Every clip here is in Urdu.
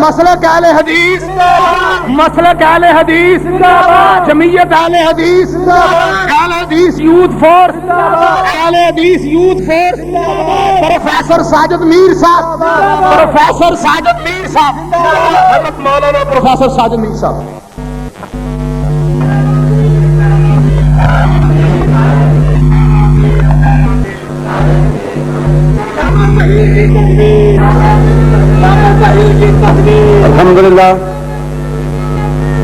مسلک اہل حدیث، مسلک اہل حدیث، جمعیت اہل حدیث، اہل حدیث یوتھ فورس، اہل حدیث یوتھ فورس، پروفیسر ساجد میر صاحب، پروفیسر ساجد میر صاحب، حضرت مولانا پروفیسر ساجد میر صاحب۔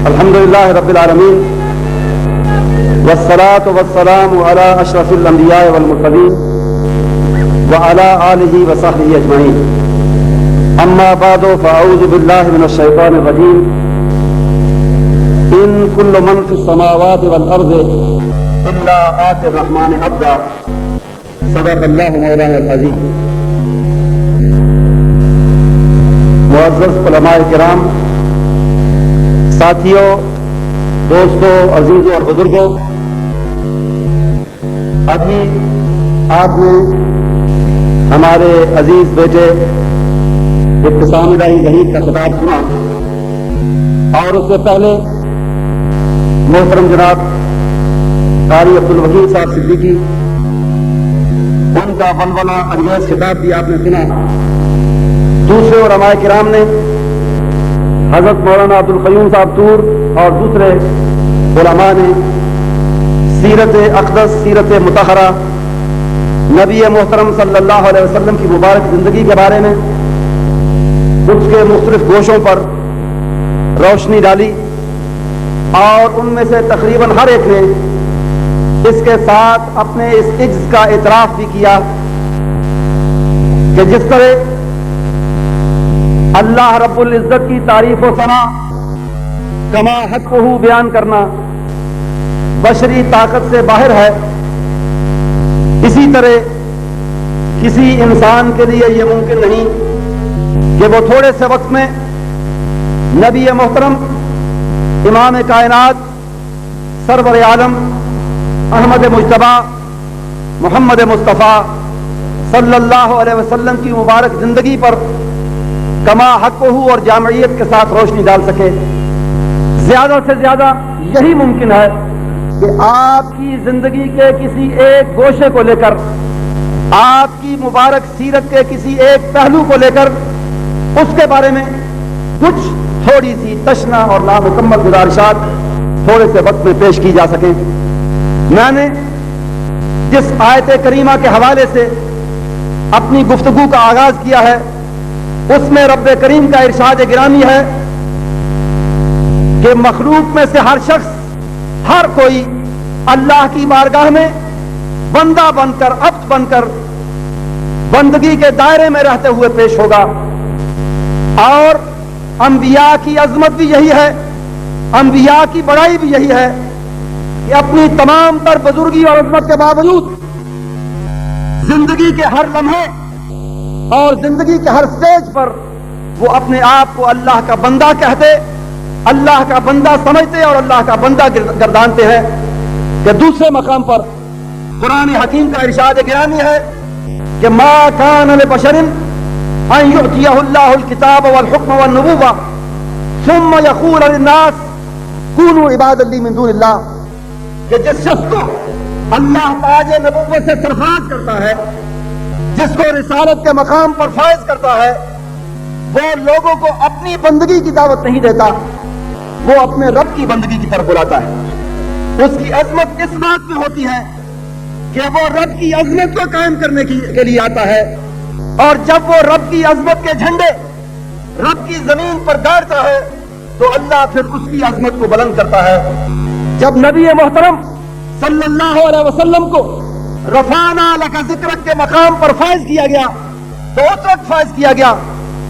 الحمدللہ رب العالمین والصلاة والسلام علی اشرف الانبیاء والمرسلین وعلی آلہ وصحبہ اجمعین، اما بعد فاعوذ باللہ من الشیطان الرجیم، ان کل من فی السماوات والارض الا آتی الرحمن عبدا، صدق اللہ مولانا العظیم۔ معزز علماء کرام، ساتھیوں، دوستوں، عزیزوں اور بزرگوں، ابھی آپ نے ہمارے عزیز بیٹے ابتسام الہی وحید کا خطاب سنا، اور اس سے پہلے محترم جناب قاری عبدالوحید صاحب صدیقی، ان کا ولولہ انگیز خطاب بھی آپ نے سنا۔ دوسرے علماء کرام نے حضرت مولانا عبدالقیوم صاحب طور اور دوسرے علماء نے سیرت اقدس، سیرت مطہرہ، نبی محترم صلی اللہ علیہ وسلم کی مبارک زندگی کے بارے میں اس کے مختلف گوشوں پر روشنی ڈالی، اور ان میں سے تقریباً ہر ایک نے اس کے ساتھ اپنے اس عجز کا اعتراف بھی کیا کہ جس طرح اللہ رب العزت کی تعریف و ثنا کما حقہ بیان کرنا بشری طاقت سے باہر ہے، اسی طرح کسی انسان کے لیے یہ ممکن نہیں کہ وہ تھوڑے سے وقت میں نبی محترم امام کائنات سرور عالم احمد مجتبی محمد مصطفیٰ صلی اللہ علیہ وسلم کی مبارک زندگی پر کما حقہ اور جامعیت کے ساتھ روشنی ڈال سکے۔ زیادہ سے زیادہ یہی ممکن ہے کہ آپ کی زندگی کے کسی ایک گوشے کو لے کر، آپ کی مبارک سیرت کے کسی ایک پہلو کو لے کر اس کے بارے میں کچھ تھوڑی سی تشنہ اور نامکمل گزارشات تھوڑے سے وقت میں پیش کی جا سکیں۔ میں نے جس آیت کریمہ کے حوالے سے اپنی گفتگو کا آغاز کیا ہے، اس میں رب کریم کا ارشاد گرامی ہے کہ مخلوق میں سے ہر شخص، ہر کوئی اللہ کی بارگاہ میں بندہ بن کر، عبد بن کر بندگی کے دائرے میں رہتے ہوئے پیش ہوگا۔ اور انبیاء کی عظمت بھی یہی ہے، انبیاء کی بڑائی بھی یہی ہے کہ اپنی تمام تر بزرگی اور عظمت کے باوجود زندگی کے ہر لمحے اور زندگی کے ہر سٹیج پر وہ اپنے آپ کو اللہ کا بندہ کہتے، اللہ کا بندہ سمجھتے اور اللہ کا بندہ گردانتے ہیں۔ کہ دوسرے مقام پر قرآن حکیم کا ارشاد گرامی ہے کہ ما کان لبشر ان یؤتیہ اللہ الکتاب والحکم والنبوۃ ثم یقول للناس کونوا عبادا لی من دون اللہ، کہ جس شخص کو اللہ تاج نبوت سے سرفراز کرتا ہے، جس کو رسالت کے مقام پر فائز کرتا ہے، وہ لوگوں کو اپنی بندگی کی دعوت نہیں دیتا، وہ اپنے رب کی بندگی کی طرف بلاتا ہے۔ اس کی عظمت اس بات میں ہوتی ہے کہ وہ رب کی عظمت کو قائم کرنے کے لیے آتا ہے، اور جب وہ رب کی عظمت کے جھنڈے رب کی زمین پر گاڑتا ہے تو اللہ پھر اس کی عظمت کو بلند کرتا ہے۔ جب نبی محترم صلی اللہ علیہ وسلم کو رفعنا لک ذکرک کے مقام پر فائز کیا گیا تو اس وقت فائز کیا گیا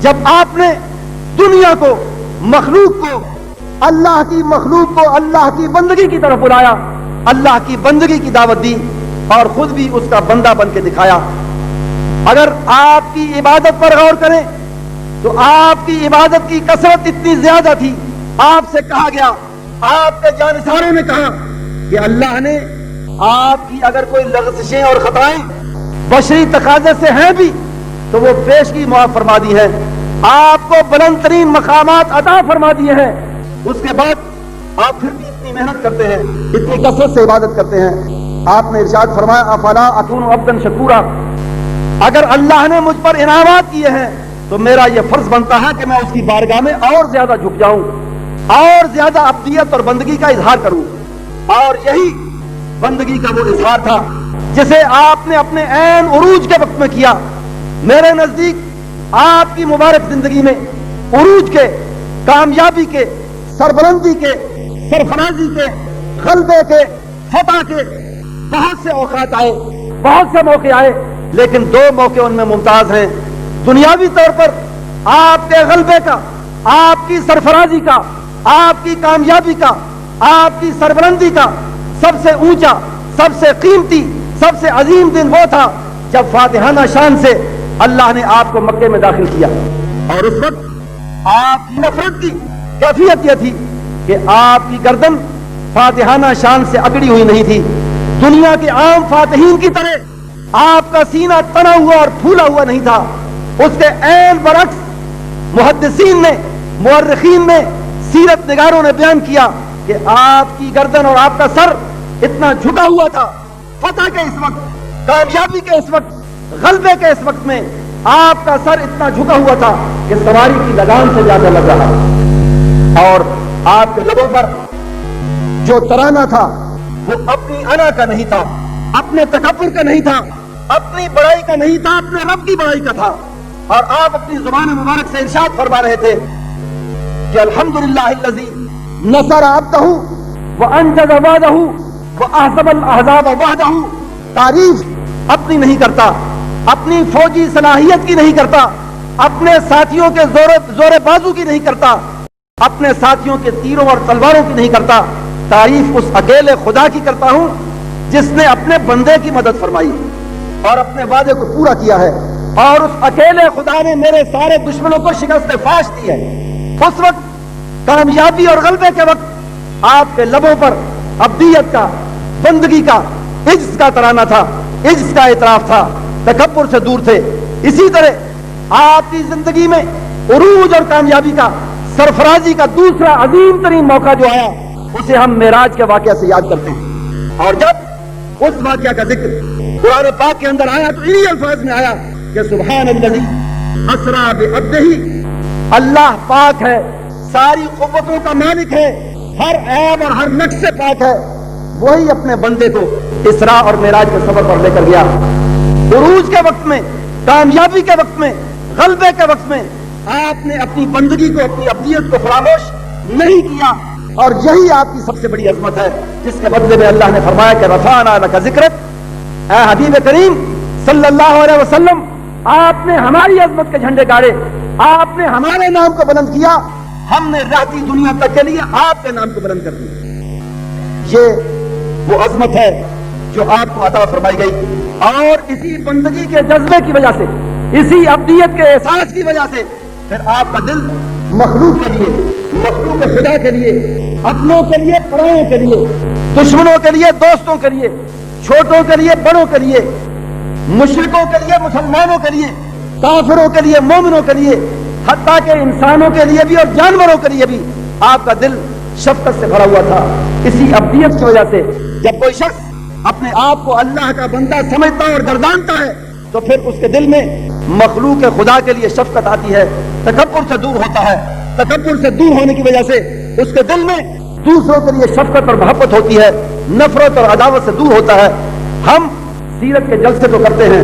جب آپ نے دنیا کو، مخلوق کو، اللہ کی مخلوق کو اللہ کی بندگی کی طرف بلایا، اللہ کی بندگی کی دعوت دی اور خود بھی اس کا بندہ بن کے دکھایا۔ اگر آپ کی عبادت پر غور کریں تو آپ کی عبادت کی کثرت اتنی زیادہ تھی، آپ سے کہا گیا، آپ کے جانشینوں نے کہا کہ اللہ نے آپ کی اگر کوئی لغزشیں اور خطائیں بشری تقاضے سے ہیں بھی تو وہ پیشگی معاف فرما دی ہے۔ آپ کو بلند ترین مقامات عطا فرما دیے ہیں، اس کے بعد آپ پھر بھی اتنی محنت کرتے ہیں، اتنی کثرت سے عبادت کرتے ہیں۔ آپ نے ارشاد فرمایا افلا اکون عبدا شکورا، اگر اللہ نے مجھ پر انعامات کیے ہیں تو میرا یہ فرض بنتا ہے کہ میں اس کی بارگاہ میں اور زیادہ جھک جاؤں، اور زیادہ عبدیت اور بندگی کا اظہار کروں۔ اور یہی بندگی کا وہ اظہار تھا جسے آپ نے اپنے عین عروج کے وقت میں کیا۔ میرے نزدیک آپ کی مبارک زندگی میں عروج کے، کامیابی کے، سربلندی کے، سرفرازی کے، غلبے کے، فتح کے بہت سے اوقات آئے، بہت سے موقع آئے، لیکن دو موقع ان میں ممتاز ہیں۔ دنیاوی طور پر آپ کے غلبے کا، آپ کی سرفرازی کا، آپ کی کامیابی کا، آپ کی سربلندی کا سب سے اونچا، سب سے قیمتی، سب سے عظیم دن وہ تھا جب فاتحانہ شان سے اللہ نے آپ کو مکے میں داخل کیا۔ اور اس وقت آپ کی نفرت کی کیفیت یہ تھی کہ آپ کی گردن فاتحانہ شان سے اکڑی ہوئی نہیں تھی، دنیا کے عام فاتحین کی طرح آپ کا سینہ تنا ہوا اور پھولا ہوا نہیں تھا۔ اس کے عین برعکس محدثین نے، مورخین نے، سیرت نگاروں نے بیان کیا کہ آپ کی گردن اور آپ کا سر اتنا جھکا ہوا تھا، فتح کے اس وقت، کامیابی کے اس وقت، غلبے کے اس وقت میں آپ کا سر اتنا جھکا ہوا تھا کہ سواری کی لگام سے زیادہ لگ رہا، اور آپ کے لبوں پر جو ترانہ تھا وہ اپنی انا کا نہیں تھا، اپنے تکبر کا نہیں تھا، اپنی بڑائی کا نہیں تھا، اپنے رب کی بڑائی کا تھا۔ اور آپ اپنی زبان مبارک سے ارشاد فرما رہے تھے کہ الحمدللہ الذی نصر عبدہ وانجز وعدہ واحزم الاحزاب وحدہ۔ تعریف اپنی نہیں کرتا، اپنی فوجی صلاحیت کی نہیں کرتا، اپنے ساتھیوں کے زور بازو کی نہیں کرتا، اپنے ساتھیوں کے تیروں اور تلواروں کی نہیں کرتا، تعریف اس اکیلے خدا کی کرتا ہوں جس نے اپنے بندے کی مدد فرمائی اور اپنے وعدے کو پورا کیا ہے۔ اور اس اکیلے خدا نے میرے سارے دشمنوں کو شکست فاش دی ہے۔ اس وقت کامیابی اور غلبے کے وقت آپ کے لبوں پر عبدیت کا، بندگی کا، عجز کا ترانہ تھا، عجز کا اعتراف تھا، تکبر سے دور تھے۔ اسی طرح آپ کی زندگی میں عروج اور کامیابی کا، سرفرازی کا دوسرا عظیم ترین موقع جو آیا اسے ہم معراج کے واقعہ سے یاد کرتے ہیں۔ اور جب اس واقعہ کا ذکر قرآن پاک کے اندر آیا تو انہی الفاظ میں آیا کہ سبحان الذی اسری بعبدہ، اللہ پاک ہے، ساری قوتوں کا مالک ہے، ہر عیب اور ہر نقص سے پاک ہے، وہی اپنے بندے کو اسراء اور معراج کے سفر پر لے کر گیا۔ عروج کے وقت میں، کامیابی کے وقت میں، غلبے کے وقت میں آپ نے اپنی بندگی کو، اپنی عبدیت کو فراموش نہیں کیا، اور یہی آپ کی سب سے بڑی عظمت ہے جس کے بدلے میں اللہ نے فرمایا کہ رفعنا لک ذکرک۔ اے حبیب کریم صلی اللہ علیہ وسلم، آپ نے ہماری عظمت کے جھنڈے گاڑے، آپ نے ہمارے نام کو بلند کیا، ہم نے رہتی دنیا تک کے لیے آپ کے نام کو بلند کر دیا۔ یہ وہ عظمت ہے جو آپ کو عطا فرمائی گئی، اور اسی بندگی کے جذبے کی وجہ سے، اسی عبدیت کے احساس کی وجہ سے پھر آپ کا دل مخلوق کے لیے، مخلوق خدا کے لیے، اپنوں کے لیے، پرائوں کے لیے، دشمنوں کے لیے، دوستوں کے لیے، چھوٹوں کے لیے، بڑوں کے لیے، مشرکوں کے لیے، مسلمانوں کے لیے، کافروں کے لیے، مومنوں کے لیے، حتیٰ کہ انسانوں کے لیے بھی اور جانوروں کے لیے بھی آپ کا دل شفقت سے بھرا ہوا تھا۔ اسی عبدیت کی وجہ سے جب کوئی شخص اپنے آپ کو اللہ کا بندہ سمجھتا اور گردانتا ہے تو پھر اس کے دل میں مخلوق خدا کے لیے شفقت آتی ہے، تکبر سے دور ہوتا ہے۔ تکبر سے دور ہونے کی وجہ سے اس کے دل میں دوسروں کے لیے شفقت اور محبت ہوتی ہے، نفرت اور عداوت سے دور ہوتا ہے۔ ہم سیرت کے جلسے تو کرتے ہیں،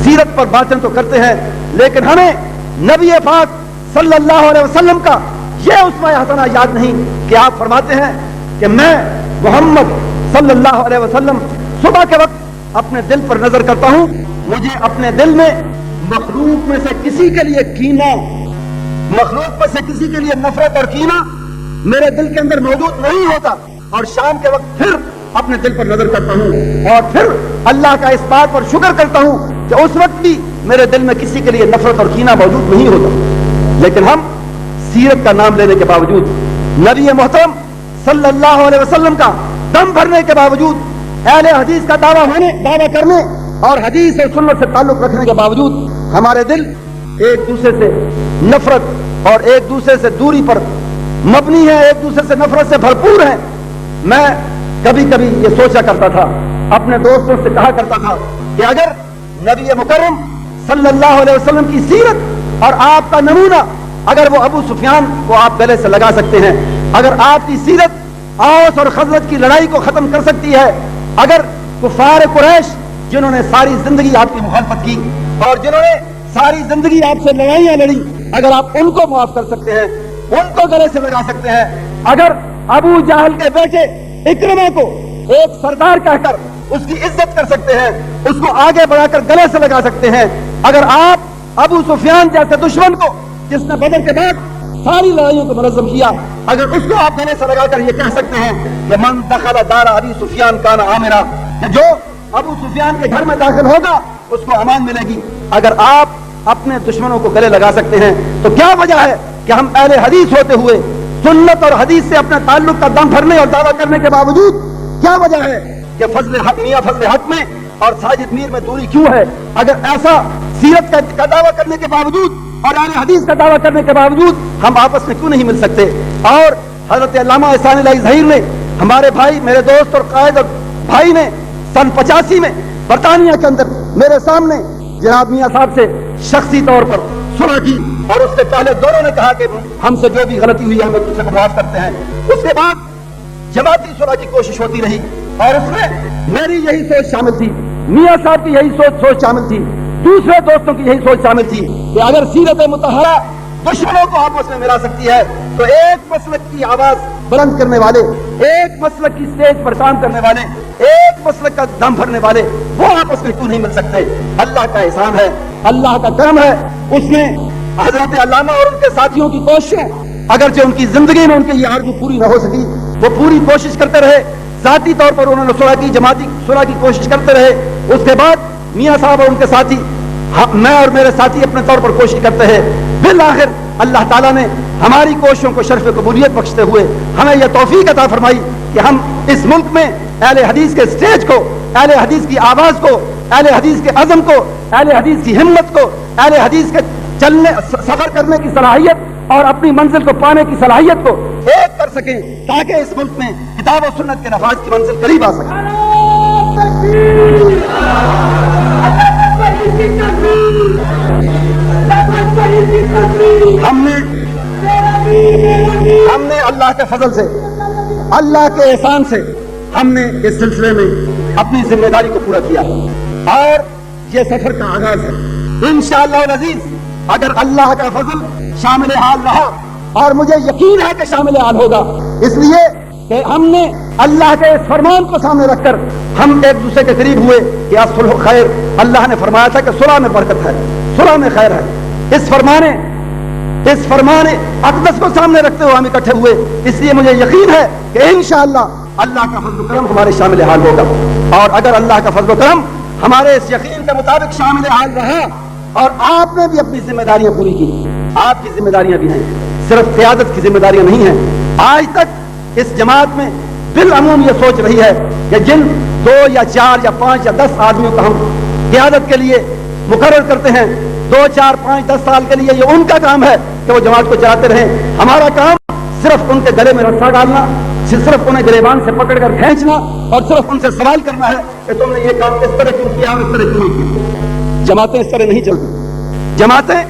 سیرت پر باتیں تو کرتے ہیں، لیکن ہمیں نبی پاک صلی اللہ علیہ وسلم کا یہ اسوہ حسنہ یاد نہیں کہ آپ فرماتے ہیں کہ میں محمد صلی اللہ علیہ وسلم صبح کے وقت اپنے دل پر نظر کرتا ہوں، مجھے اپنے دل میں مخلوق میں سے کسی کے لیے کینہ، مخلوق میں سے کسی کے لیے نفرت اور کینہ میرے دل کے اندر موجود نہیں ہوتا، اور شام کے وقت پھر اپنے دل پر نظر کرتا ہوں اور پھر اللہ کا اس بات پر شکر کرتا ہوں کہ اس وقت بھی میرے دل میں کسی کے لیے نفرت اور کینہ موجود نہیں ہوتا۔ لیکن ہم سیرت کا نام لینے کے باوجود، نبی محترم صلی اللہ علیہ وسلم کا دم بھرنے کے باوجود، اہل حدیث کا دعویٰ کرنے اور حدیث اور سنت سے تعلق رکھنے کے باوجود ہمارے دل ایک دوسرے سے نفرت اور ایک دوسرے سے دوری پر مبنی ہے، ایک دوسرے سے نفرت سے بھرپور ہیں۔ میں کبھی کبھی یہ سوچا کرتا تھا، اپنے دوستوں سے کہا کرتا تھا کہ اگر نبی مکرم صلی اللہ علیہ وسلم کی سیرت اور آپ کا نمونہ اگر وہ ابو سفیان کو آپ گلے سے لگا سکتے ہیں، اگر آپ کی سیرت اوس اور خزرج کی لڑائی کو ختم کر سکتی ہے، اگر کفار قریش جنہوں نے ساری زندگی آپ کی مخالفت کی اور جنہوں نے ساری زندگی آپ سے لڑائیاں لڑی، اگر آپ ان کو معاف کر سکتے ہیں، ان کو گلے سے لگا سکتے ہیں، اگر ابو جہل کے بیٹے اکرمہ کو ایک سردار کہہ کر اس کی عزت کر سکتے ہیں، اس کو آگے بڑھا کر گلے سے لگا سکتے ہیں، اگر آپ ابو سفیان جیسے دشمن کو جس نے بدر کے بعد ساری لڑائیوں کو منظم کیا، اگر اس کو آپ گلے سے لگا کر یہ کہہ سکتے ہیں کہ من دخل دار ابی سفیان کان آمنا، کہ جو ابو سفیان کے گھر میں داخل ہوگا اس کو امان ملے گی، اگر آپ اپنے دشمنوں کو گلے لگا سکتے ہیں تو کیا وجہ ہے کہ ہم اہل حدیث ہوتے ہوئے سنت اور حدیث سے اپنے تعلق کا دم بھرنے اور دعویٰ کرنے کے باوجود کیا وجہ ہے کہ فضل حق میاں فضل حق میں اور ساجد میر میں دوری کیوں ہے؟ اگر ایسا سیرت کا دعویٰ کرنے کے باوجود اور اہل حدیث کا دعویٰ کرنے کے باوجود ہم آپس میں کیوں نہیں مل سکتے؟ اور حضرت علامہ احسان اللہ ظہیر نے، ہمارے بھائی، میرے دوست اور قائد اور بھائی نے سن 85 میں برطانیہ کے اندر میرے سامنے جناب میاں صاحب سے شخصی طور پر صلح کی، اور اس سے پہلے دونوں نے کہا کہ ہم سے جو بھی غلطی ہوئی ہے ہم ایک دوسرے کو معاف کرتے ہیں۔ اس کے بعد جماعتی صلح کی کوشش ہوتی رہی اور اس میں میری یہی سوچ شامل تھی، میاں صاحب کی یہی سوچ شامل تھی، دوسرے دوستوں کی یہی سوچ شامل تھی کہ اگر سیرت مطہرہ دشمنوں کو آپس میں ملا سکتی ہے تو ایک مسلک کی آواز بلند کرنے والے، ایک مسلک کی سٹیج پر کام کرنے والے، ایک مسلک کا دم بھرنے والے وہ آپس میں کیوں نہیں مل سکتے؟ اللہ کا احسان ہے، اللہ کا کرم ہے، اس نے حضرت علامہ اور ان کے ساتھیوں کی کوششیں اگرچہ ان کی زندگی میں ان کی یہ آرزو پوری نہ ہو سکی، وہ پوری کوشش کرتے رہے، ذاتی طور پر انہوں نے صلح کی، جماعتی صلح کی کوشش کرتے رہے۔ اس کے بعد میاں صاحب اور ان کے ساتھی، میں اور میرے ساتھی اپنے طور پر کوشش کرتے ہیں، بالآخر اللہ تعالیٰ نے ہماری کوششوں کو شرف قبولیت بخشتے ہوئے ہمیں یہ توفیق عطا فرمائی کہ ہم اس ملک میں اہل حدیث کے سٹیج کو، اہل حدیث کی آواز کو، اہل حدیث کے عزم کو، اہل حدیث کی ہمت کو، اہل حدیث کے چلنے سفر کرنے کی صلاحیت اور اپنی منزل کو پانے کی صلاحیت کو ایک کر سکیں تاکہ اس ملک میں کتاب و سنت کے نفاذ کی منزل قریب آ سکے۔ ہم نے اللہ کے فضل سے، اللہ کے احسان سے ہم نے اس سلسلے میں اپنی ذمہ داری کو پورا کیا اور یہ سفر کا آغاز ہے۔ انشاءاللہ العزیز اگر اللہ کا فضل شامل حال رہا، اور مجھے یقین ہے کہ شامل حال ہوگا، اس لیے کہ ہم نے اللہ کے اس فرمان کو سامنے رکھ کر ہم ایک دوسرے کے قریب ہوئے کہ صلح خیر، اللہ نے فرمایا تھا کہ صلح میں برکت ہے، صلح میں خیر ہے۔ اس فرمان اقدس کو سامنے رکھتے ہوئے ہم اکٹھے ہوئے، اس لیے مجھے یقین ہے کہ انشاءاللہ اللہ کا فضل و کرم ہمارے شامل حال ہوگا۔ اور اگر اللہ کا فضل و کرم ہمارے اس یقین کے مطابق شامل حال رہا اور آپ نے بھی اپنی ذمہ داریاں پوری کی، آپ کی ذمہ داریاں بھی ہیں، صرف قیادت کی ذمہ داریاں نہیں ہیں۔ آج تک اس جماعت میں بالعموم یہ سوچ رہی ہے کہ جن 2 یا 4 یا 5 یا 10 آدمیوں کو ہم قیادت کے لیے مقرر کرتے ہیں، 2 4 5 10 سال کے لیے یہ ان کا کام ہے کہ وہ جماعت کو چلاتے رہیں، ہمارا کام صرف ان کے گلے میں رسا ڈالنا، صرف انہیں گریبان سے پکڑ کر کھینچنا اور صرف ان سے سوال کرنا ہے کہ تم نے یہ کام اس طرح کیوں کیا اور اس طرح کیوں نہیں کیا۔ جماعتیں اس طرح نہیں چلتی، جماعتیں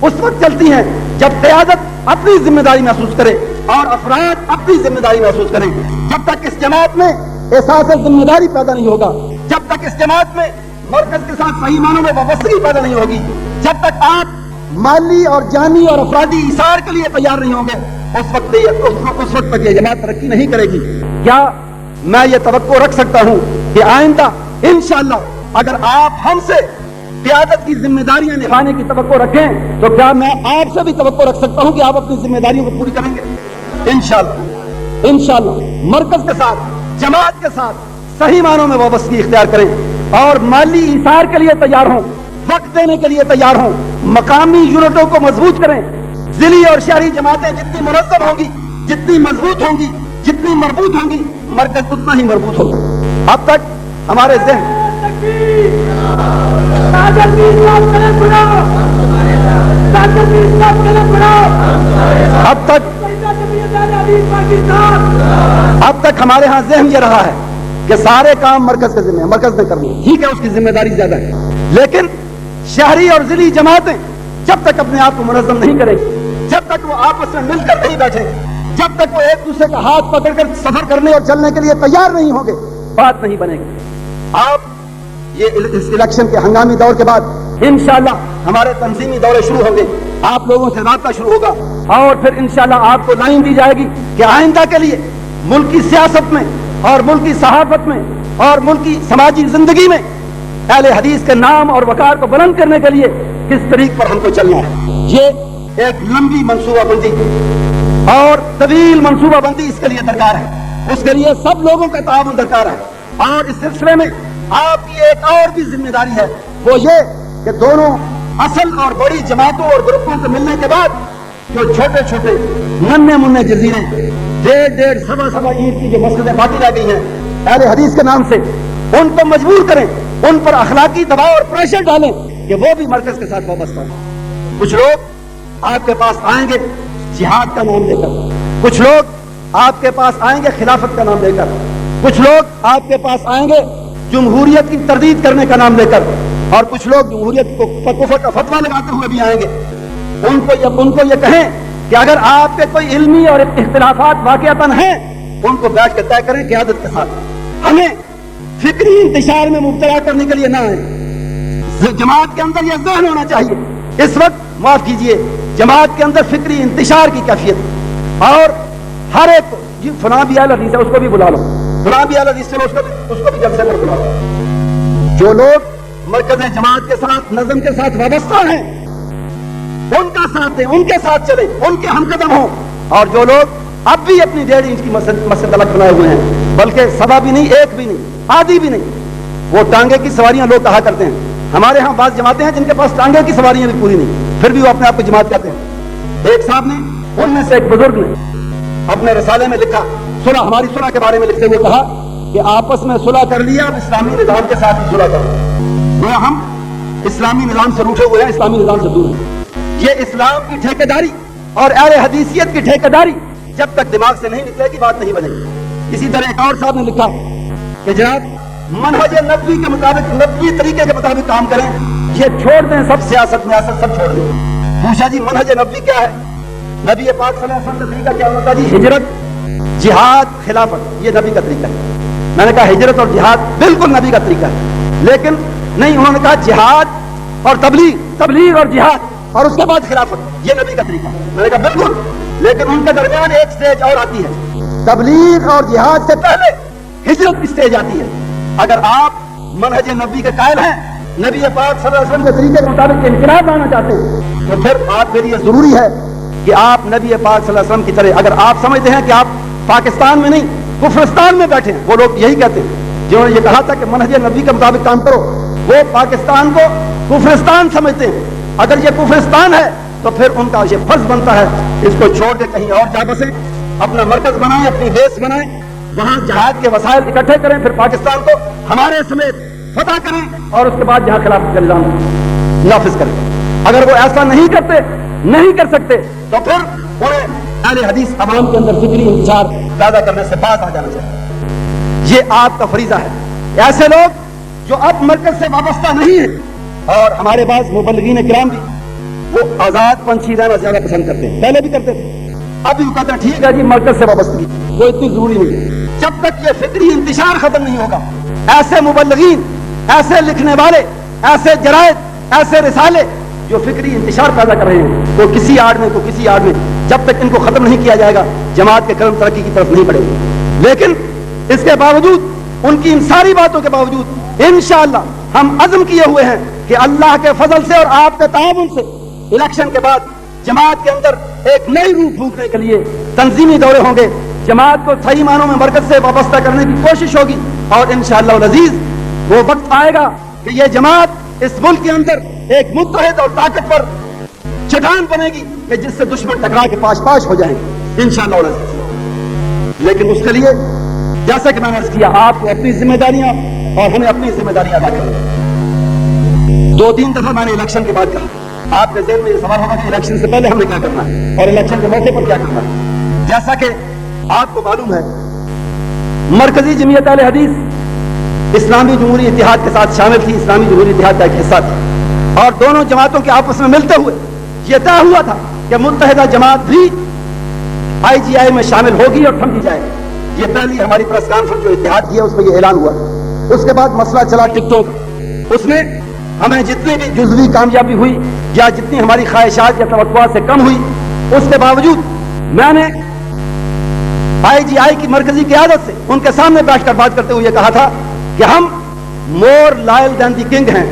اس وقت چلتی ہیں جب قیادت اپنی ذمہ داری محسوس کرے اور افراد اپنی ذمہ داری محسوس کریں۔ جب تک اس جماعت میں احساس ذمہ داری پیدا نہیں ہوگا، جب تک اس جماعت میں مرکز کے ساتھ صحیح معنوں میں وابستگی پیدا نہیں ہوگی، جب تک آپ مالی اور جانی اور افرادی ایثار کے لیے تیار نہیں ہوں گے، اس وقت تک یہ جماعت ترقی نہیں کرے گی۔ کیا میں یہ توقع رکھ سکتا ہوں کہ آئندہ انشاءاللہ اگر آپ ہم سے قیادت کی ذمہ داریاں نبھانے کی توقع رکھیں تو کیا میں آپ سے بھی توقع رکھ سکتا ہوں کہ آپ اپنی ذمہ داریوں کو پوری کریں گے؟ انشاءاللہ مرکز کے ساتھ، جماعت کے ساتھ صحیح معنوں میں وابستگی اختیار کریں اور مالی ایثار کے لیے تیار ہوں، وقت دینے کے لیے تیار ہوں، مقامی یونٹوں کو مضبوط کریں۔ ضلعی اور شہری جماعتیں جتنی منظم ہوں گی، جتنی مضبوط ہوں گی، جتنی مربوط ہوں گی، مرکز اتنا ہی مربوط ہوگا۔ اب تک ہمارے ذہن اب تک ہمارے ہاں ذہن یہ رہا ہے کہ سارے کام مرکز کے ذمہ ہیں، مرکز نے کرنی ہے، ٹھیک ہے، اس کی ذمہ داری زیادہ ہے، لیکن شہری اور ضلعی جماعتیں جب تک اپنے آپ کو منظم نہیں کریں گی، جب تک وہ آپس میں مل کر نہیں بیٹھیں گے، جب تک وہ ایک دوسرے کا ہاتھ پکڑ کر سفر کرنے اور چلنے کے لیے تیار نہیں ہوں گے، بات نہیں بنے گی۔ آپ یہ اس الیکشن کے ہنگامی دور کے بعد انشاءاللہ ہمارے تنظیمی دورے شروع ہوں گے، آپ لوگوں سے رابطہ شروع ہوگا، اور پھر انشاءاللہ آپ کو لائن دی جائے گی کہ آئندہ کے لیے ملکی سیاست میں اور ملکی صحافت میں اور ملکی سماجی زندگی میں اہل حدیث کے نام اور وقار کو بلند کرنے کے لیے کس طریق پر ہم کو چلنا ہے۔ یہ ایک لمبی منصوبہ بندی اور طویل منصوبہ بندی اس کے لیے درکار ہے، اس کے لیے سب لوگوں کا تعاون درکار ہے، اور اس سلسلے میں آپ کی ایک اور بھی ذمہ داری ہے، وہ یہ کہ دونوں اصل اور بڑی جماعتوں اور گروپوں سے ملنے کے بعد جو چھوٹے چھوٹے ننھے منھے جزیرے 1.5 سوا اینٹ کی جو مسجدیں باقی رہ گئی ہیں اہل حدیث کے نام سے، ان کو مجبور کریں، ان پر اخلاقی دباؤ اور پریشر ڈالیں کہ وہ بھی مرکز کے ساتھ وابستہ ہوں۔ کچھ لوگ آپ کے پاس آئیں گے جہاد کا نام لے کر، کچھ لوگ آپ کے پاس آئیں گے خلافت کا نام لے کر، کچھ لوگ آپ کے پاس آئیں گے جمہوریت کی تردید کرنے کا نام لے کر، اور کچھ لوگ جمہوریت کو کفر کا فتویٰ لگاتے ہوئے بھی آئیں گے۔ ان کو یہ کہیں کہ اگر آپ کے کوئی علمی اور اختلافات واقعتاً ہیں، ان کو بیٹھ کے طے کریں قیادت کے ساتھ، ہمیں فکری انتشار میں مبتلا کرنے کے لیے نہ آئیں۔ جماعت کے اندر یہ ذہن ہونا چاہیے، اس وقت معاف کیجئے جماعت کے اندر فکری انتشار کی کیفیت، اور ہر ایک کو جی فلاں بھی اہل حدیث ہے اس کو بھی بلا لو، فلاں بھی اہل حدیث ہے اس کو بھی جلسے پر بلا لو۔ جو لوگ مرکز جماعت کے ساتھ نظم کے ساتھ وابستہ ہیں ان کا ساتھ دیں، ان کے ساتھ چلیں، ان کے ہم قدم ہوں، اور جو لوگ اب بھی اپنی 1.5 انچ کی مسجد الگ بنائے ہوئے ہیں، بلکہ سوا بھی نہیں، ایک بھی نہیں، آدھی بھی نہیں، وہ ٹانگے کی سواریاں لوگ کہا کرتے ہیں، ہمارے ہاں بعض جماعتیں ہیں جن کے پاس ٹانگے کی سواریاں بھی پوری نہیں، پھر بھی وہ اپنے آپ کو جماعت کہتے ہیں۔ ایک صاحب نے، ان میں سے ایک بزرگ نے اپنے رسالے میں لکھا، صلح، ہماری صلح کے بارے میں لکھتے ہوئے کہا کہ آپس میں صلح کر لیا، اب اسلامی نظام کے ساتھ ہی صلح کرو۔ گویا ہم اسلامی نظام سے روٹھے ہوئے ہیں، اسلامی نظام سے دور ہیں۔ یہ اسلام کی ٹھیکیداری اور اہل حدیثیت کی ٹھیکیداری جب تک دماغ سے نہیں نکلے گی بات نہیں بنے گی۔ اسی طرح ایک اور صاحب نے لکھا کہ جناب منہج نبوی کے مطابق، نبوی طریقے کے مطابق کام کریں، یہ چھوڑ دیں سب سیاست میاست سب چھوڑ دیں۔ پوچھا جی منہج نبوی کیا ہے؟ نبی پاک صلی اللہ علیہ وسلم کا طریقہ کیا ہوتا جی؟ ہجرت، جہاد، خلافت، یہ نبی کا طریقہ ہے۔ میں نے کہا ہجرت اور جہاد بالکل نبی کا طریقہ ہے، لیکن نہیں، انہوں نے کہا جہاد اور تبلیغ اور جہاد اور اس کے بعد خلافت، یہ نبی کا طریقہ ہے۔ میں نے کہا بالکل، لیکن ان کے درمیان ایک سٹیج اور آتی ہے، تبلیغ اور جہاد سے پہلے ہجرت کی سٹیج آتی ہے۔ اگر آپ منہج نبی کے قائل ہیں، نبی پاک صلی اللہ علیہ وسلم کے طریقے کے مطابق انقلاب لانا چاہتے ہیں، تو پھر آپ کے لیے ضروری ہے کہ آپ نبی پاک صلی اللہ علیہ وسلم کی طرح، اگر آپ سمجھتے ہیں کہ آپ پاکستان میں نہیں کفرستان میں بیٹھے ہیں، وہ لوگ یہی کہتے ہیں جنہوں نے یہ کہا تھا کہ منہج نبی کے مطابق کام کرو، وہ پاکستان کو کفرستان سمجھتے ہیں۔ اگر یہ کفرستان ہے تو پھر ان کا یہ فرض بنتا ہے اس کو چھوڑ کے کہیں اور جا بسیں، اپنا مرکز بنائیں، اپنی بیس بنائیں، وہاں جہاد کے وسائل اکٹھے کریں، پھر پاکستان کو ہمارے سمیت فتح کریں، اور اس کے بعد جہاں خلافت کا نظام نافذ کریں۔ اگر وہ ایسا نہیں کر سکتے تو پھر انہیں اہل حدیث عوام کے اندر فکری انتشار پیدا کرنے سے باز آ جانا چاہیے۔ یہ آپ کا فریضہ ہے۔ ایسے لوگ جو اب مرکز سے وابستہ نہیں ہیں، اور ہمارے پاس مبلغین کرام بھی وہ آزاد پنچھی رہنا زیادہ پسند کرتے ہیں، پہلے بھی کرتے تھے، اب بھی وہ کہتے ہیں ٹھیک ہے جی مرکز سے وابستگی وہ اتنی ضروری نہیں ہے۔ جب تک یہ فکری انتشار ختم نہیں ہوگا، ایسے مبلغین، ایسے لکھنے والے، ایسے جرائد، ایسے رسالے جو فکری انتشار پیدا کر رہے ہیں، وہ کسی آڑ میں جب تک ان کو ختم نہیں کیا جائے گا جماعت کے قدم ترقی کی طرف نہیں بڑھے گی۔ لیکن اس کے باوجود، ان کی ان ساری باتوں کے باوجود، انشاءاللہ ہم عزم کیے ہوئے ہیں کہ اللہ کے فضل سے اور آپ کے تعاون سے الیکشن کے بعد جماعت کے اندر ایک نئی روح پھونکنے کے لیے تنظیمی دورے ہوں گے، جماعت کو صحیح معنوں میں مرکز سے وابستہ کرنے کی کوشش ہوگی، اور انشاءاللہ العزیز وہ وقت آئے گا کہ یہ جماعت اس ملک کے اندر ایک متحد اور طاقتور چٹان بنے گی کہ جس سے دشمن ٹکرا کے پاش پاش ہو جائیں گے انشاءاللہ العزیز۔ لیکن اس کے لیے جیسا کہ میں نے عرض کیا، آپ کو اپنی ذمہ داریاں اور ہمیں اپنی ذمہ داریاں ادا کرنی۔ 2-3 دفعہ میں نے الیکشن کے بعد کہا آپ کے ذہن میں یہ سوال ہوگا کہ الیکشن سے پہلے ہم نے کیا کرنا ہے اور الیکشن کے موقع پر کیا کرنا ہے. جیسا کہ آپ کو معلوم ہے مرکزی جمعیت اہل حدیث اسلامی جمہوری اتحاد کے ساتھ شامل تھی, اسلامی جمہوری اتحاد کا ایک حصہ تھی, اور دونوں جماعتوں کے آپس میں ملتے ہوئے یہ طے ہوا تھا کہ متحدہ جماعت بھی آئی جی آئی میں شامل ہوگی اور سمجھی جائے گی. یہ پہلی ہماری پریس کانفرنس جو اتحاد کی ہے اس میں یہ اعلان ہوا. اس کے بعد مسئلہ چلا ٹکٹوں کا. اس میں ہمیں جتنی بھی جزوی کامیابی ہوئی یا جتنی ہماری خواہشات یا توقعات سے کم ہوئی, اس کے باوجود میں نے آئی جی آئی کی مرکزی قیادت سے ان کے سامنے بیٹھ کر بات کرتے ہوئے کہا تھا کہ ہم مور لائل دین دی کنگ ہیں,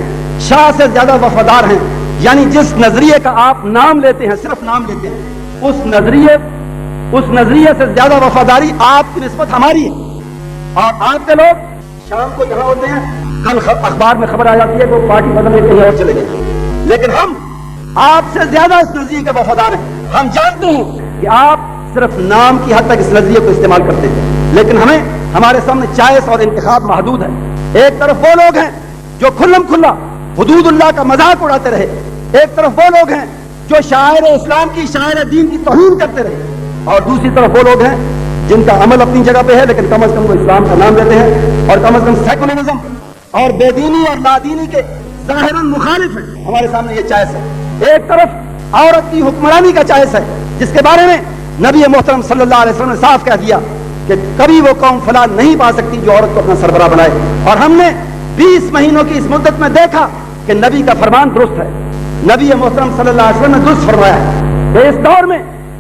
شاہ سے زیادہ وفادار ہیں. یعنی جس نظریے کا آپ نام لیتے ہیں, صرف نام لیتے ہیں, اس نظریے سے زیادہ وفاداری آپ کی نسبت ہماری ہے. اور آپ کے لوگ شام کو یہاں ہوتے ہیں, کل اخبار میں خبر آ جاتی ہے کہ وہ پارٹی بدلنے کہیں اور چلے گئے, لیکن ہم آپ سے زیادہ اس نظریے کے وفادار ہیں. ہم جانتے ہیں کہ آپ صرف نام کی حد تک اس نظریے کو استعمال کرتے ہیں, لیکن ہمارے سامنے چوائس اور انتخاب محدود ہے. ایک طرف وہ لوگ ہیں جو کھلم کھلا حدود اللہ کا مذاق اڑاتے رہے, ایک طرف وہ لوگ ہیں جو شاعر اسلام کی, شاعر دین کی توہین کرتے رہے, اور دوسری طرف وہ لوگ ہیں جن کا عمل اپنی جگہ پہ ہے لیکن کم از کم وہ اسلام کا نام لیتے ہیں اور کم از کم سیکولرزم اور بے دینی اور لادینی کے ظاہراً مخالف ہیں. ہمارے سامنے یہ چوائس ہے. ایک طرف عورت کی حکمرانی کا چوائس ہے جس کے بارے میں نبی محترم صلی اللہ علیہ وسلم نے صاف کہہ دیا کہ کبھی وہ قوم فلاح نہیں پا سکتی جو عورت کو اپنا سربراہ بنائے. اور ہم نے 20 مہینوں کی اس مدت میں دیکھا کہ نبی کا فرمان درست ہے. نبی محترم صلی اللہ علیہ وسلم نے درست فرمایا ہے کہ اس دور میں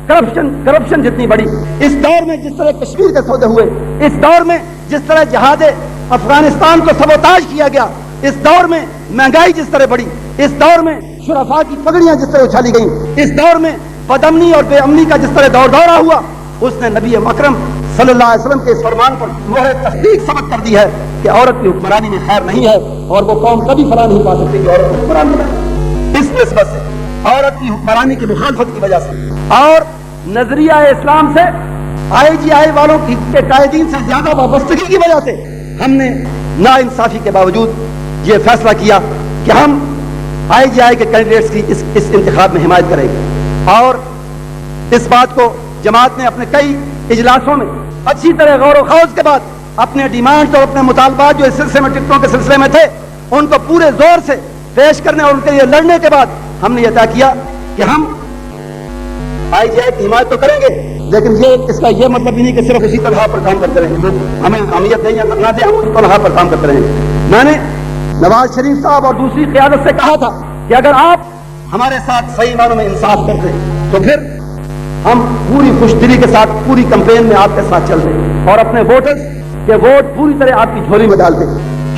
کرپشن جتنی بڑی, اس دور میں جس طرح کشمیر کے سودے ہوئے, اس دور میں جس طرح جہاد افغانستان کو سبوتاج کیا گیا, اس دور میں مہنگائی جس طرح بڑی, اس دور میں شرفاء کی پگڑیاں جس طرح اچھالی گئیں, اس دور میں بدامنی اور بے امنی کا جس طرح دورہ ہوا, اس نے نبی اکرم صلی اللہ علیہ وسلم کے اس فرمان پر مہر تصدیق ثبت کر دی ہے کہ عورت کی حکمرانی میں خیر نہیں ہے اور وہ قوم کبھی فلاح نہیں پا سکتی جو عورت کی حکمرانی ہے. اس نسبت سے عورت کی حکمرانی کی مخالفت کی وجہ سے اور نظریہ اسلام سے آئی جی آئی والوں کے قائدین سے زیادہ وابستگی کی وجہ سے ہم نے نا انصافی کے باوجود یہ فیصلہ کیا کہ ہم آئی جی آئی کے کینڈیڈیٹس کی اس انتخاب میں حمایت کریں گے. اور اس بات کو جماعت نے اپنے کئی اجلاسوں میں اچھی طرح غور و خوض کے بعد اپنے ڈیمانڈز اور اپنے مطالبات جو اس سلسلے میں ٹکٹوں کے سلسلے میں تھے ان کو پورے زور سے پیش کرنے اور ان کے لیے لڑنے کے بعد ہم نے یہ طے کیا کہ ہم آئی جی آئی کی حمایت تو کریں گے, لیکن اس کا یہ مطلب نہیں کہ صرف اسی طرح پر کام کرتے رہیں گے. ہمیں اہمیت دیں یا نہ دیں, ہم اسی طرح پر کام کرتے رہیں گے. میں نے نواز شریف صاحب اور دوسری قیادت سے کہا تھا کہ اگر آپ ہمارے ساتھ صحیح معنوں میں انصاف کرتے تو پھر ہم پوری خوش دلی کے ساتھ پوری کمپین میں آپ کے ساتھ چل دیں اور اپنے ووٹرز کے ووٹ پوری طرح آپ کی جھولی میں ڈال دیں.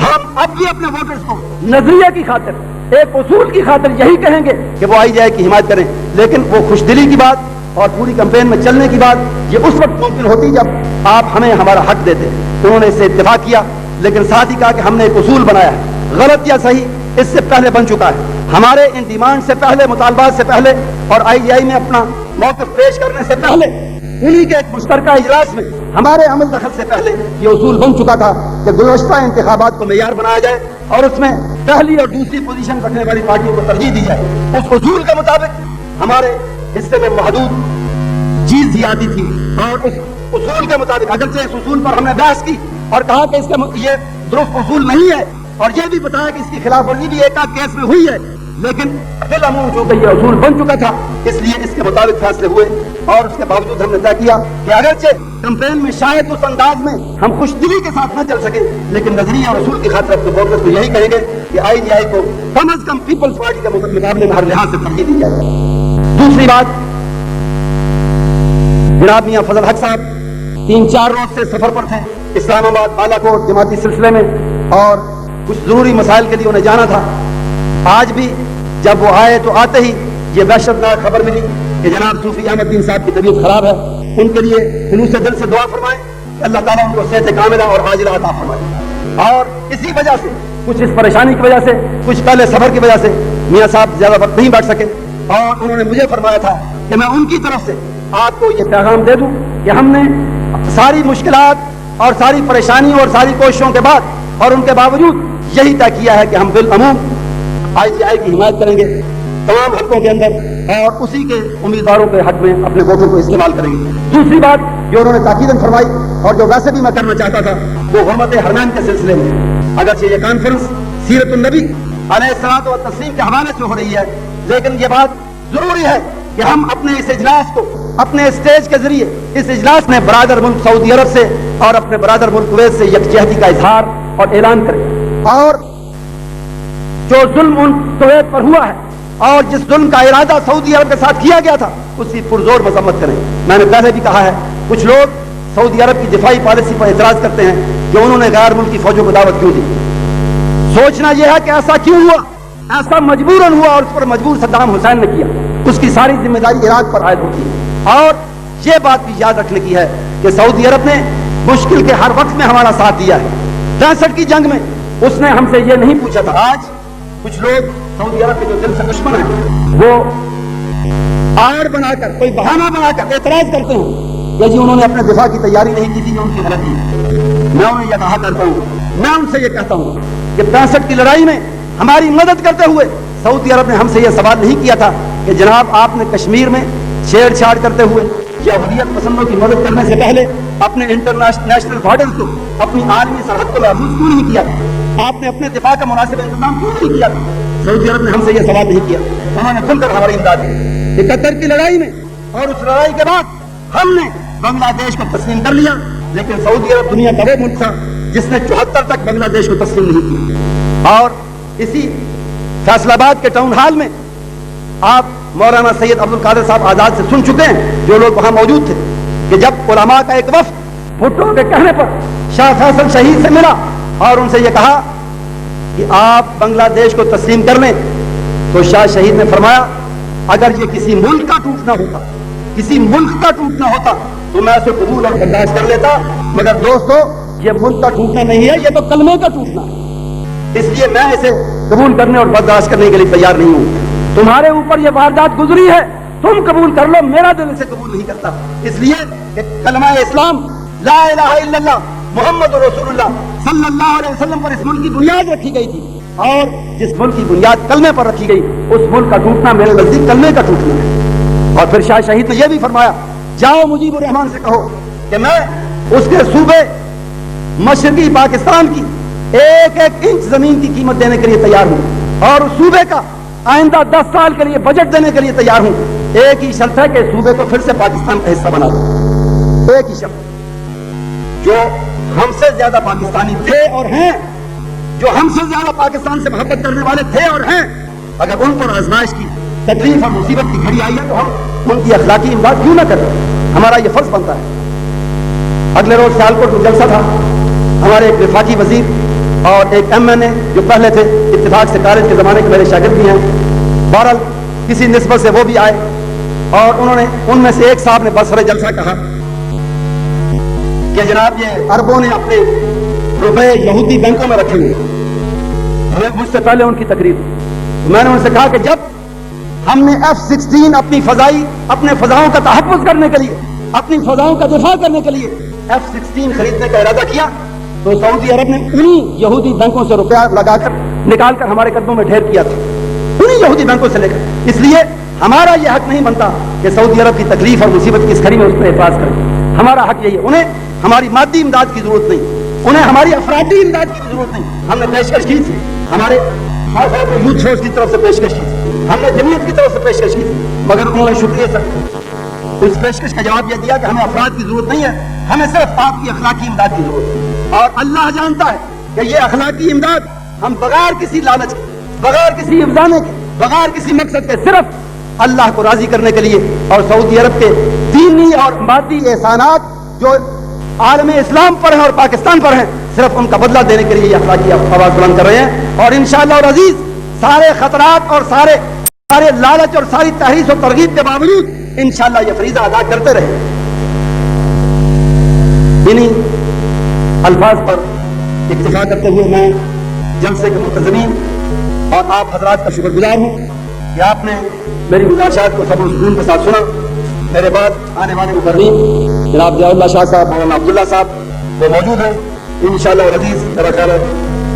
ہم اب بھی اپنے ووٹرز کو نظریے کی خاطر, ایک اصول کی خاطر یہی کہیں گے کہ وہ آئی جی آئی کی حمایت کریں, لیکن وہ خوش دلی کی بات اور پوری کمپین میں چلنے کی بات یہ اس وقت ممکن ہوتی جب آپ ہمیں ہمارا حق دیتے. انہوں نے اس سے اتفاق کیا, لیکن ساتھ ہی کہا کہ ہم نے ایک اصول بنایا ہے, غلط یا صحیح اس سے پہلے بن چکا ہے. ہمارے ان ڈیمانڈ سے پہلے, مطالبات سے پہلے اور آئی جی آئی میں اپنا موقف پیش کرنے سے پہلے انہی کے ایک مشترکہ اجلاس میں ہمارے عمل دخل سے پہلے یہ اصول بن چکا تھا کہ گزشتہ انتخابات کو معیار بنایا جائے اور اس میں پہلی اور دوسری پوزیشن رکھنے والی پارٹیوں کو ترجیح دی جائے. اس اصول کے مطابق ہمارے حصے میں محدود چیز زیادہ تھی اور اس اصول کے مطابق اگرچہ اس اصول پر ہم نے بحث کی اور کہا کہ اس کا یہ درست اصول نہیں ہے اور یہ بھی بتایا کہ اس کی خلاف ورزی بھی ایک آدھ کیس میں ہوئی ہے, لیکن بالعموم چونکہ یہ اصول بن چکا تھا اس لیے اس کے مطابق فیصلے ہوئے. اور اس کے باوجود ہم نے طے کیا کہ اگرچہ کمپین میں شاید اس انداز میں ہم خوش دلی کے ساتھ نہ چل سکے, لیکن نظریہ اور اصول کی خاطر اپنے ووٹرز کو یہی کہیں گے کہ آئی جی آئی کو کم از کم پیپلز پارٹی کے مقابلے میں ہر لحاظ سے ترجیح دی جائے. دوسری بات, جناب میاں فضل حق صاحب 3-4 روز سے سفر پر تھے اسلام آباد, بالا کوٹ جماعتی سلسلے میں, اور کچھ ضروری مسائل کے لیے انہیں جانا تھا. آج بھی جب وہ آئے تو آتے ہی یہ وحشتناک خبر ملی کہ جناب صوفی احمد دین صاحب کی طبیعت خراب ہے. ان کے لیے خلوص دل سے دعا فرمائیں کہ اللہ تعالیٰ ان کو صحت کاملہ اور عاجلہ عطا فرمائے. اور اسی وجہ سے کچھ اس پریشانی کی وجہ سے, کچھ پہلے سفر کی وجہ سے میاں صاحب زیادہ وقت نہیں بیٹھ سکے, اور انہوں نے مجھے فرمایا تھا کہ میں ان کی طرف سے آپ کو یہ پیغام دے دوں کہ ہم نے ساری مشکلات اور ساری پریشانیوں اور ساری کوششوں کے بعد اور ان کے باوجود یہی طے کیا ہے کہ ہم بالعموم آئی جی آئی کی حمایت کریں گے. تمام حقوں کے اندر اور اسی کے امیدواروں کے حق میں اپنے ووٹوں کو استعمال کریں گے. دوسری بات جو انہوں نے تاکیداً فرمائی اور جو ویسے بھی میں کرنا چاہتا تھا وہ حرمت حرمین کے سلسلے میں. اگرچہ یہ کانفرنس سیرت النبی علیہ الصلوۃ والتسلیم کے حوالے سے ہو رہی ہے، لیکن یہ بات ضروری ہے کہ ہم اپنے اس اجلاس کو اپنے اسٹیج کے ذریعے اس اجلاس میں برادر ملک سعودی عرب سے اور اپنے برادر ملک کویت سے یکجہتی کا اظہار اور اعلان کریں. اور جو ظلم ان کویت پر ہوا ہے اور جس ظلم کا ارادہ سعودی عرب کے ساتھ کیا گیا تھا اس کی پرزور مذمت کریں. میں نے پہلے بھی کہا ہے کچھ لوگ سعودی عرب کی دفاعی پالیسی پر اعتراض کرتے ہیں کہ انہوں نے غیر ملکی فوجوں کو دعوت کیوں دی. سوچنا یہ ہے کہ ایسا کیوں ہوا، ایسا مجبوراً ہوا اور اس پر مجبور صدام حسین نے کیا. اس کی ساری ذمہ داری عراق پر عائد ہوتی ہے. اور یہ بات بھی یاد رکھنے کی ہے کہ سعودی عرب نے مشکل کے ہر وقت میں ہمارا ساتھ دیا ہے. 63 کی جنگ میں اس نے ہم سے یہ نہیں پوچھا تھا. آج کچھ لوگ سعودی عرب کے جو دل سے دشمن ہیں وہ آڑ بنا کر کوئی بہانہ بنا کر اعتراض کرتے ہیں کہ جی انہوں نے اپنے دفاع کی تیاری نہیں کی تھی، جو ان کی غلطی ہے. میں انہیں یہ کہا کرتا ہوں، میں ان سے یہ کہتا ہوں کہ 65 کی لڑائی میں ہماری مدد کرتے ہوئے سعودی عرب نے ہم سے یہ سوال نہیں کیا تھا کہ جناب آپ نے کشمیر میں چھیڑ چھاڑ کرتے ہوئے یہودیت پسندوں کی مدد کرنے سے پہلے اپنے انٹرنیشنل بارڈر کو، اپنی عالمی سرحد کو محفوظ کیوں نہیں کیا؟ آپ نے اپنے دفاع کا مناسب انتظام کیوں نہیں کیا؟ سعودی عرب نے ہم سے یہ سوال نہیں کیا. انہوں نے کھل کر ہماری امداد کی 71 کی لڑائی میں، اور اس لڑائی کے بعد ہم نے بنگلہ دیش کو تسلیم کر لیا. لیکن سعودی عرب دنیا کا وہ ملک تھا جس نے 74 تک بنگلہ دیش کو تسلیم نہیں کیا. اور اسی فیصل آباد کے ٹاؤن ہال میں آپ مولانا سید عبد القادر صاحب آزاد سے سن چکے ہیں، جو لوگ وہاں موجود تھے، کہ جب علماء کا ایک وفد بھٹو کے کہنے پر شاہ فیصل شہید سے ملا اور ان سے یہ کہا کہ آپ بنگلہ دیش کو تسلیم کر لیں، تو شاہ شہید نے فرمایا اگر یہ کسی ملک کا ٹوٹنا ہوتا، کسی ملک کا ٹوٹنا ہوتا تو میں اسے قبول اور برداشت کر لیتا، مگر دوستو یہ ملک کا ٹوٹنا نہیں ہے، یہ تو کلمے کا ٹوٹنا ہے. اس لیے میں اسے قبول کرنے اور برداشت کرنے کے لیے تیار نہیں ہوں. تمہارے اوپر یہ واردات گزری ہے، تم قبول کر لو، میرا دل اسے قبول نہیں کرتا. اس لیے کہ کلمہ اسلام لا الہ الا اللہ محمد رسول اللہ صلی اللہ علیہ وسلم پر اس ملک کی بنیاد رکھی گئی تھی، اور جس ملک کی بنیاد کلمے پر رکھی گئی اس ملک کا ٹوٹنا میرے نزدیک کلمے کا ٹوٹنا ہے. اور پھر شاہ شہید نے یہ بھی فرمایا جاؤ مجیب الرحمان سے کہو کہ میں اس کے صوبے مشرقی پاکستان کی ایک ایک انچ زمین کی قیمت دینے کے لیے تیار ہوں، اور اس صوبے کا آئندہ 10 سال کے لیے بجٹ دینے کے لیے تیار ہوں. ایک ہی شرط ہے کہ صوبے کو پھر سے پاکستان کا حصہ بنا دو. ایک ہی شرط. جو ہم سے زیادہ پاکستانی تھے اور ہیں، جو ہم سے زیادہ پاکستان سے محبت کرنے والے تھے اور ہیں، اگر ان پر آزمائش کی تکلیف اور مصیبت کی گھڑی آئی ہے تو ہم ان کی اخلاقی امداد کیوں نہ کریں؟ ہمارا یہ فرض بنتا ہے. اگلے روز سیالکوٹ میں جلسہ تھا. ہمارے ایک وفاقی وزیر اور ایک MNA جو پہلے تھے اتفاق سے کالج کے زمانے کے میرے شاگرد بھی ہیں، بہرحال کسی نسبت سے وہ بھی آئے، اور انہوں نے ان میں سے ایک صاحب نے بسر جلسہ کہا کہ جناب یہ اربوں نے اپنے روپے یہودی بینکوں میں رکھے ہوئے. مجھ سے پہلے ان کی تقریر میں نے ان سے کہا کہ جب ہم نے F-16 اپنی فضاؤں کا تحفظ کرنے کے لیے، اپنی فضاؤں کا دفاع کرنے کے لیے F-16 خریدنے کا ارادہ کیا تو سعودی عرب نے انہی یہودی بینکوں سے روپیہ لگا کر نکال کر ہمارے قدموں میں ڈھیر کیا تھا، انہی یہودی بینکوں سے لے کر. اس لیے ہمارا یہ حق نہیں بنتا کہ سعودی عرب کی تکلیف اور مصیبت کی اس گھڑی میں اس پر اعتراض کریں. ہمارا حق یہی ہے. انہیں ہماری مادی امداد کی ضرورت نہیں، انہیں ہماری افرادی امداد کی ضرورت نہیں. ہم نے پیشکش کی تھی، ہمارے یوتھ فورس کی طرف سے پیشکش کی تھی، ہم نے جمعیت کی طرف سے پیشکش کی تھی، مگر انہوں نے شکریہ سر اس پیشکش کا جواب یہ دیا کہ ہمیں افراد کی ضرورت نہیں ہے، ہمیں صرف آپ کی اخلاقی امداد کی ضرورت ہے. اور اللہ جانتا ہے کہ یہ اخلاقی امداد ہم بغیر کسی لالچ کے، بغیر کسی افزانے کے، بغیر کسی مقصد کے، صرف اللہ کو راضی کرنے کے لیے اور سعودی عرب کے دینی اور مادی احسانات جو عالم اسلام پر ہیں اور پاکستان پر ہیں، صرف ان کا بدلہ دینے کے لیے یہ اخلاقی آواز بلند کر رہے ہیں. اور انشاءاللہ اور عزیز سارے خطرات اور سارے لالچ اور ساری تحریص و ترغیب کے باوجود انشاءاللہ یہ فریضہ ادا کرتے رہے. انہیں الفاظ پر اکتفا کرتے ہوئے میں جلسے کے منتظمین اور آپ حضرات کا شکر گزار ہوں کہ آپ نے میری گزارشات کو صبر و سکون کے ساتھ سنا. میرے بعد آنے والے مقررین جناب ضیاء اللہ شاہ صاحب، مولانا عبداللہ صاحب وہ موجود ہیں. انشاءاللہ العزیز میرا خیال ہے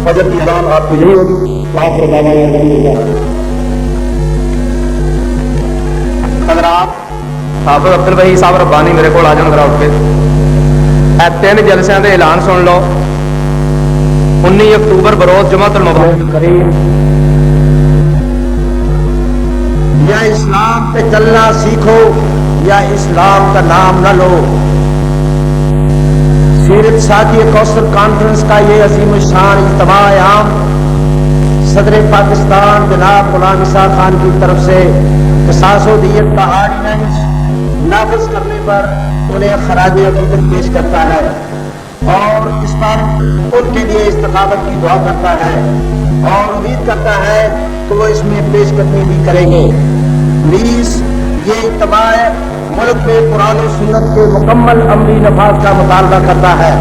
فجر کی اذان آپ کو یہی ہوگی. وآخر دعوانا الحمدللہ. حضرات حافظ عبد الوہی صاحب ربانی میرے کو آ جان ذرا اٹھ کے. اے 3 جلسیاں دے اعلان سن لو. 19 اکتوبر بروز جمعۃ المبارک کریم یا اسلام پہ چلنا سیکھو یا اسلام کا نام نہ لو. سیرت ساتھی کوثر کانفرنس کا یہ عظیم الشان اجتماع عام صدر پاکستان جناب غلام اسحاق خان کی طرف سے قصاص و دیت کا آرڈیننس نافذ کرنے پر انہیں خراج عقیدت پیش کرتا ہے اور اس پر ان کے لیے استقامت کی دعا کرتا ہے اور امید کرتا ہے کہ وہ اس میں پیش قدمی بھی کریں گے. پلیز یہ اجتماع ملک میں قرآن و سنت کے مکمل عملی نفاذ کا مطالبہ کرتا ہے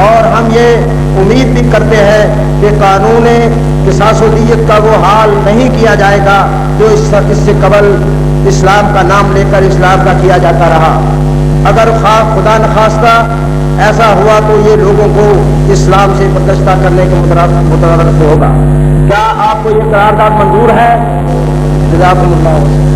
اور ہم یہ امید بھی کرتے ہیں کہ قانون قصاص و دیت کا وہ حال نہیں کیا جائے گا جو اس سے قبل اسلام کا نام لے کر اسلام کا کیا جاتا رہا. اگر خدا نخواستہ ایسا ہوا تو یہ لوگوں کو اسلام سے برگشتہ کرنے کے مترادف ہوگا. کیا آپ کو یہ قرارداد منظور ہے؟ جزاکم اللہ.